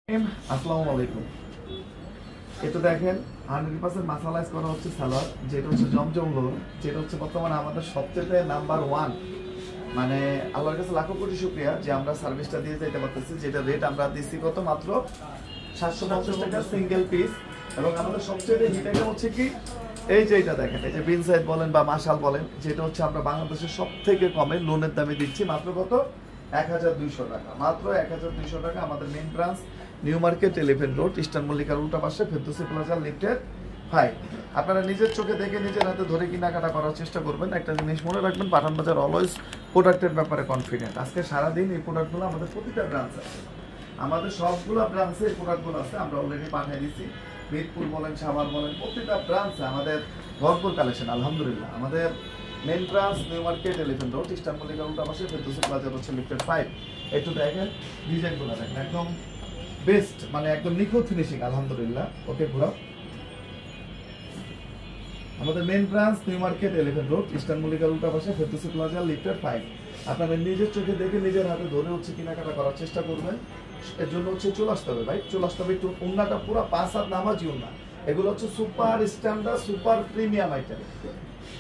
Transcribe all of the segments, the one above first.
আসসালামু আলাইকুম। এটা দেখেন 100% মাসালাইজ করা হচ্ছে সালোয়ার, যেটা হচ্ছে জমজম লোন, যেটা হচ্ছে বর্তমানে আমাদের সবচেয়ে নাম্বার 1। মানে আল্লাহর কাছে লাখো কোটি শুকরিয়া যে আমরা সার্ভিসটা দিয়ে যেতে পারতেছি। যেটা রেট আমরা দিচ্ছি কত, মাত্র 750 টাকা সিঙ্গেল পিস। এবং আমাদের সবচেয়ে হিট আইটেম হচ্ছে কি, এই যে এটা দেখেন, এই যে বিন সাইড বলেন বা মাশাল বলেন, যেটা হচ্ছে আমরা বাংলাদেশের সবথেকে কমে লোনের দামে দিচ্ছি মাত্র কত, 1200 টাকা। মাত্র 1200 টাকা। আমাদের main branch New Market, Elephant Road, Eastern মল্লিকার উল্টা পাশে, ফেরদৌসি প্লাজা লিফটেড 5। আপনারা নিজের চোখে দেখে নিজের হাতে ধরে কেনাকাটা করার চেষ্টা করবেন। একটা জিনিস মনে রাখবেন, পাঠান বাজার অলওয়েজ প্রোডাক্টের ব্যাপারে কনফিডেন্ট। আজকে সারাদিন এই প্রোডাক্টগুলো আমাদের প্রতিটা ব্রাঞ্চ আছে, আমাদের সবগুলো ব্রাঞ্চে এই প্রোডাক্টগুলো আছে। আমরা অলরেডি পাঠিয়ে দিচ্ছি, মিরপুর বলেন, সাভার বলেন, প্রতিটা ব্রাঞ্চে আমাদের ভরপুর কালেকশন আলহামদুলিল্লাহ। আমাদের main branch New Market, Elephant Road, Eastern মল্লিকার উল্টা পাশে, ফেরদৌসি প্লাজা হচ্ছে লিফটেড 5। একটু দেখেন ডিজাইনগুলো দেখেন, একদম বেস্ট, মানে একদম নিখুঁত ফিনিশিং আলহামদুলিল্লাহ। ওকে পুরো আমাদের main branch New Market, Elephant Road, Eastern মল্লিকার উল্টা পাশে, ফেরদৌসি প্লাজা লিফটেড 5। আপনারা নিজের চোখে দেখে নিজের হাতে ধরে হচ্ছে কেনাকাটা করার চেষ্টা করবেন। এর জন্য হচ্ছে চলে আসতে হবে ভাই, চলে আসতে হবে। একটু উন্নাটা পুরো 5 হাত নামাজি উন্না। এগুলো হচ্ছে super standard, super premium item,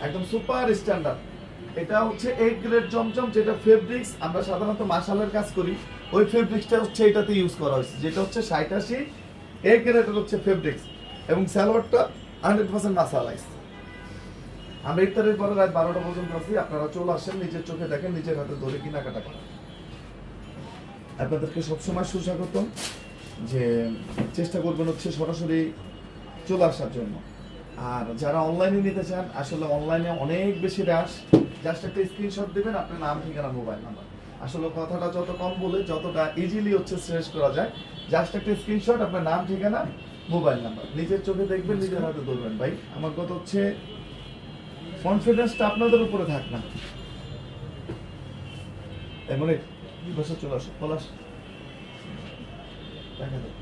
একদম সুপার স্ট্যান্ডার্ড। এটা হচ্ছে 8 গ্রেড জমজম, যেটা ফেব্রিক্স আমরা সাধারণত মাশালের কাজ করি, ওই ফেব্রিক্সটা হচ্ছে এটাতে ইউজ করা হয়েছে, যেটা হচ্ছে 87 8 গ্রেডের হচ্ছে ফেব্রিক্স। এবং সালোয়ারটা 100% মাসালাইজ। আমরা ইফতারের পরে রাত 12টা পর্যন্ত আছি। আপনারা চলে আসেন, নিজের চোখে দেখেন, নিজের হাতে ধরে কেনাকাটা করেন। আপনাদেরকে সবসময় সুস্বাগতম। যে চেষ্টা করবেন হচ্ছে সরাসরি চলে আসার জন্য। আর যারা অনলাইনে নিতে চান, আসলে অনলাইনে অনেক বেশি রাশ। জাস্ট একটা স্ক্রিনশট দেবেন, আপনার নাম, ঠিকানা, মোবাইল নাম্বার। আসলে কথাটা যত কম বলে যতটা ইজিলি হচ্ছে শেষ করা যায়। জাস্ট একটা স্ক্রিনশট, আপনার নাম, ঠিকানা, মোবাইল নাম্বার, নিজের চোখে দেখবেন, নিজের হাতে ধরবেন। ভাই আমার কথা হচ্ছে কনফিডেন্সটা আপনাদের উপরে থাক না। এমনি বসে চলে আসো, পলাশ দেখা যাক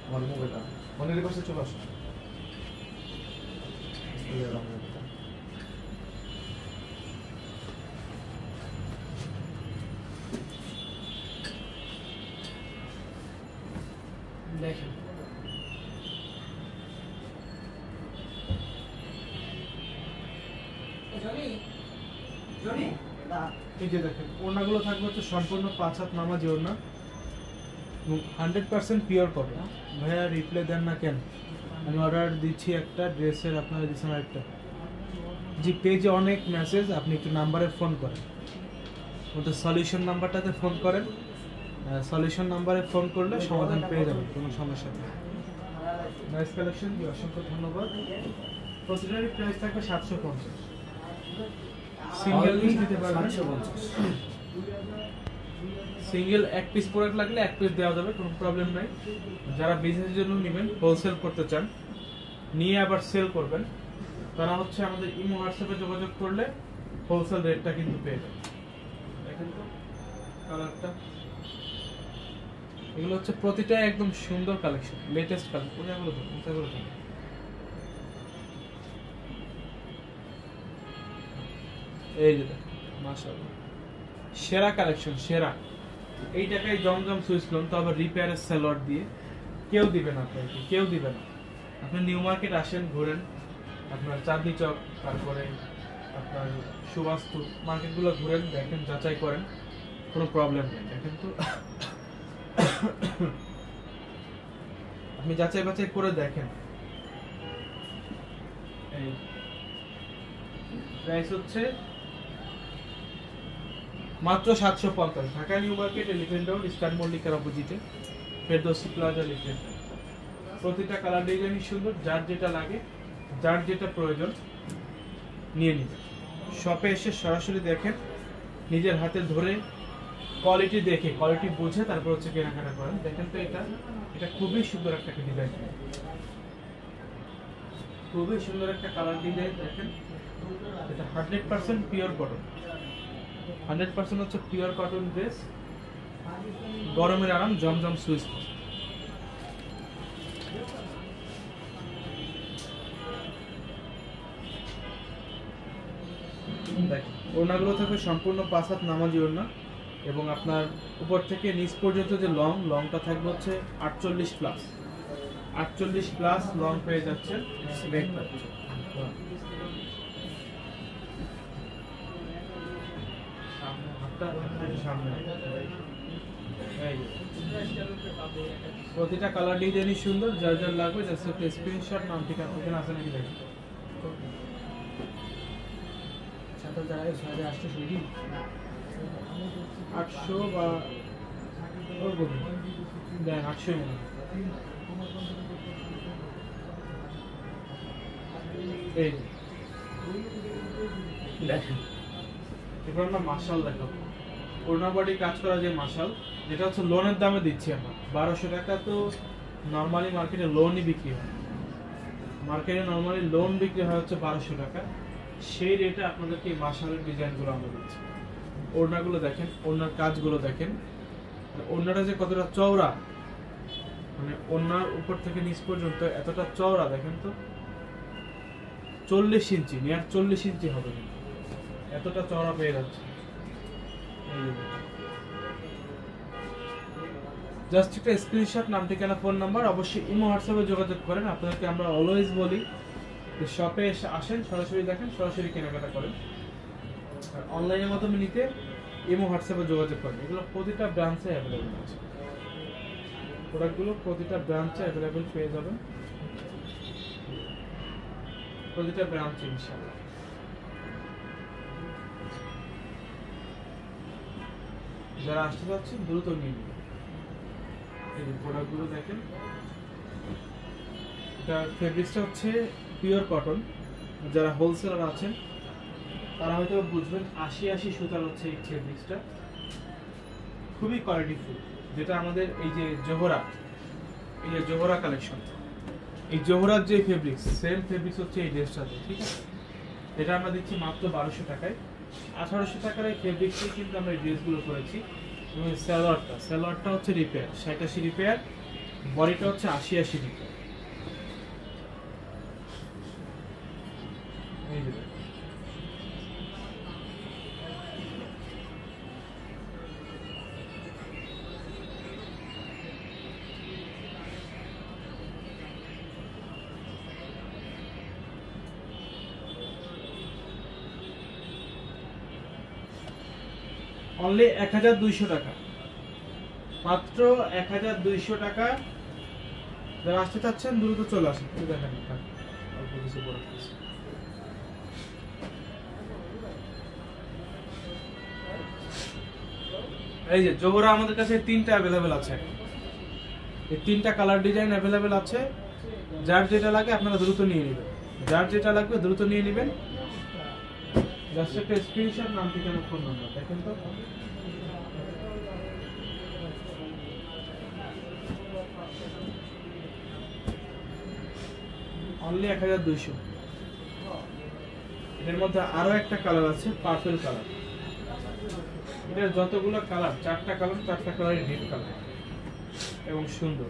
আমার মোবাইল মনের পাশে চলে আসো। দেখেন এই যে দেখেন, ওড়নাগুলো থাকবে হচ্ছে সম্পূর্ণ 5 হাত নামাজি ওড়না এবং 100% পিওর কটন। ভাইয়া রিপ্লাই দেন না কেন? আমি অর্ডার দিচ্ছি একটা ড্রেসের, আপনারা দিচ্ছেন একটা। জি, পেজে অনেক মেসেজ, আপনি একটু নাম্বারে ফোন করেন, ওটা সলিউশন নাম্বারটাতে ফোন করেন। সলিউশন নাম্বারে ফোন করলে সমাধান পেয়ে যাবেন, কোনো সমস্যা নেই। নাইস কালেকশন, অসংখ্য ধন্যবাদ। প্রতিটারই প্রাইস থাকবে 750। সিঙ্গেল পিস নিতে পারবেন 750। সিঙ্গেল এক পিস প্রোডাক্ট লাগলে এক পিস দেওয়া যাবে, কোনো প্রবলেম নাই। যারা বিজনেসের জন্য নেবেন, হোলসেল করতে চান, নিয়ে আবার সেল করবেন, তারা হচ্ছে আমাদের ইমো হোয়াটসঅ্যাপে যোগাযোগ করলে হোলসেল রেটটা কিন্তু পেয়ে যাবেন। দেখেন তো কালারটা, এগুলো হচ্ছে প্রতিটাই একদম সুন্দর কালেকশন, লেটেস্ট কালেকশন। কোথাগুলো তো কোথাগুলো তো এই যে মাশাআল্লাহ, সেরা কালেকশন, সেরা। এই টাকায় জমজম সুইস লোন, তো আবার রিপেয়ারের সেলর দিয়ে কেউ দিবে না আপনাকে, কেউ দিবে না। আপনি নিউ মার্কেট আসেন, ঘোরেন, আপনার চাঁদনি চক, তারপরে আপনার সুবাস্তু মার্কেটগুলো ঘুরেন, দেখেন, যাচাই করেন, কোনো প্রবলেম নেই। দেখেন তো আপনি যাচাই বাছাই করে দেখেন। এই প্রাইস হচ্ছে মাত্র 750। Dhaka New Market, Elephant Road, Eastern মল্লিকার অপোজিটে, ফেরদৌসি প্লাজা লিফটেড। প্রতিটা কালার ডিজাইনই সুন্দর, যার যেটা লাগে, যার যেটা প্রয়োজন নিয়ে নিবেন। শপে এসে সরাসরি দেখেন, নিজের হাতে ধরে কোয়ালিটি দেখে, কোয়ালিটি বুঝে তারপর হচ্ছে কেনাকাটা করেন। দেখেন তো এটা খুবই সুন্দর একটা ডিজাইন, খুবই সুন্দর একটা কালার ডিজাইন। দেখেন এটা 100% পিওর কটন, 100% হচ্ছে পিওর কটন ড্রেস। গরমের আরাম, জমজম সুইস। দেখেন ওড়নাগুলো থাকবে সম্পূর্ণ 5 হাত নামাজি ওড়না, এবং আপনার উপর থেকে নিচ পর্যন্ত যে লংটা থাকবে হচ্ছে 48 প্লাস, 48 প্লাস লং পেয়ে যাচ্ছে ব্যাগটা। প্রতিটা কালার ডিজাইনই সুন্দর, যার যার লাগবে জাস্ট একটা স্ক্রিনশট, নাম ঠিকানা ওখানে আছে নাকি দেখেন। সাথে যারা 800 শুধু 800 বা ওরকম দেন 800 মনে হয়। এই যে দেখেন, এবার আমরা মাশাল দেখাবো। ওড়না বডি কাজ করা যে মাশাল, যেটা হচ্ছে লোনের দামে দিচ্ছি আমরা 1200 টাকা। তো নর্মালি মার্কেটে লোনই বিক্রি হয়, মার্কেটে নর্মালি লোন বিক্রি হয় হচ্ছে 1200 টাকা। সেই রেটে আপনাদেরকে এই মাশালের ডিজাইনগুলো আমরা দিচ্ছি। ওড়নাগুলো দেখেন, ওড়নার কাজগুলো দেখেন, ওড়নাটা যে কতটা চওড়া, মানে ওড়নার উপর থেকে নিচ পর্যন্ত এতটা চওড়া দেখেন তো, 40 ইঞ্চি, নিয়ার 40 ইঞ্চি হবে, কিন্তু এতটা চওড়া পেয়ে যাচ্ছে। জাস্ট একটা স্ক্রিনশট, নাম ঠিকানা ফোন নাম্বার, অবশ্যই ইমো হোয়াটসঅ্যাপে যোগাযোগ করেন। আপনাদেরকে আমরা অলওয়েজ বলি যে শপে এসে আসেন, সরাসরি দেখেন, সরাসরি কেনাকাটা করেন। আর অনলাইনের মাধ্যমে নিতে ইমো হোয়াটসঅ্যাপে যোগাযোগ করেন। এগুলো প্রতিটা ব্রাঞ্চে অ্যাভেলেবেল আছে, প্রোডাক্টগুলো প্রতিটা ব্রাঞ্চে অ্যাভেলেবেল পেয়ে যাবেন, প্রতিটা ব্রাঞ্চে ইনশাআল্লাহ। যারা আসতে যাচ্ছেন দ্রুত নিয়ে নেবেন। এই যে প্রোডাক্টগুলো দেখেন, এটা ফেব্রিক্সটা হচ্ছে পিওর কটন। যারা হোলসেলার আছেন তারা হয়তো বুঝবেন, 80 সুতার হচ্ছে এই ফেব্রিক্সটা, খুবই কোয়ালিটিফুল। যেটা আমাদের এই যে জোহরা, এই যে জোহরা কালেকশন, এই জোহরার যে ফেব্রিক্স, সেম ফেব্রিক্স হচ্ছে এই ড্রেসটাতে, ঠিক আছে? এটা আমরা দিচ্ছি মাত্র 1200 টাকায়। 1800 টাকার এই ফেব্রিক্সে কিন্তু আমরা এই ড্রেসগুলো করেছি। এবং সালোয়ারটা হচ্ছে রিপেয়ার, 87 রিপেয়ার, বডিটা হচ্ছে 80 রিপেয়ার। এই যে অনলি 1200 টাকা, মাত্র 1200 টাকা। যারা আসতে চাচ্ছেন দ্রুত চলে আসেন। দেখেন অল্প কিছু বড় পিস। এই যে জোহরা আমাদের কাছে 3টা অ্যাভেলেবেল আছে, এই 3টা কালার ডিজাইন অ্যাভেলেবেল আছে। যার যেটা লাগে আপনারা দ্রুত নিয়ে নেবেন, যার যেটা লাগবে দ্রুত নিয়ে নেবেন। জাস্ট একটা স্ক্রিনশট, নাম ঠিকানা ফোন নাম্বার দেখেন তো। অনলি 1200। এর মধ্যে আরো একটা কালার আছে, পার্পল কালার। এটার যতগুলো কালার, 4টা কালার, 4টা কালারই ডিপ কালার এবং সুন্দর।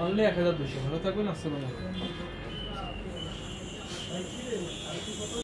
অনলি 1200। ভালো থাকবেন, আসসালামু আলাইকুম।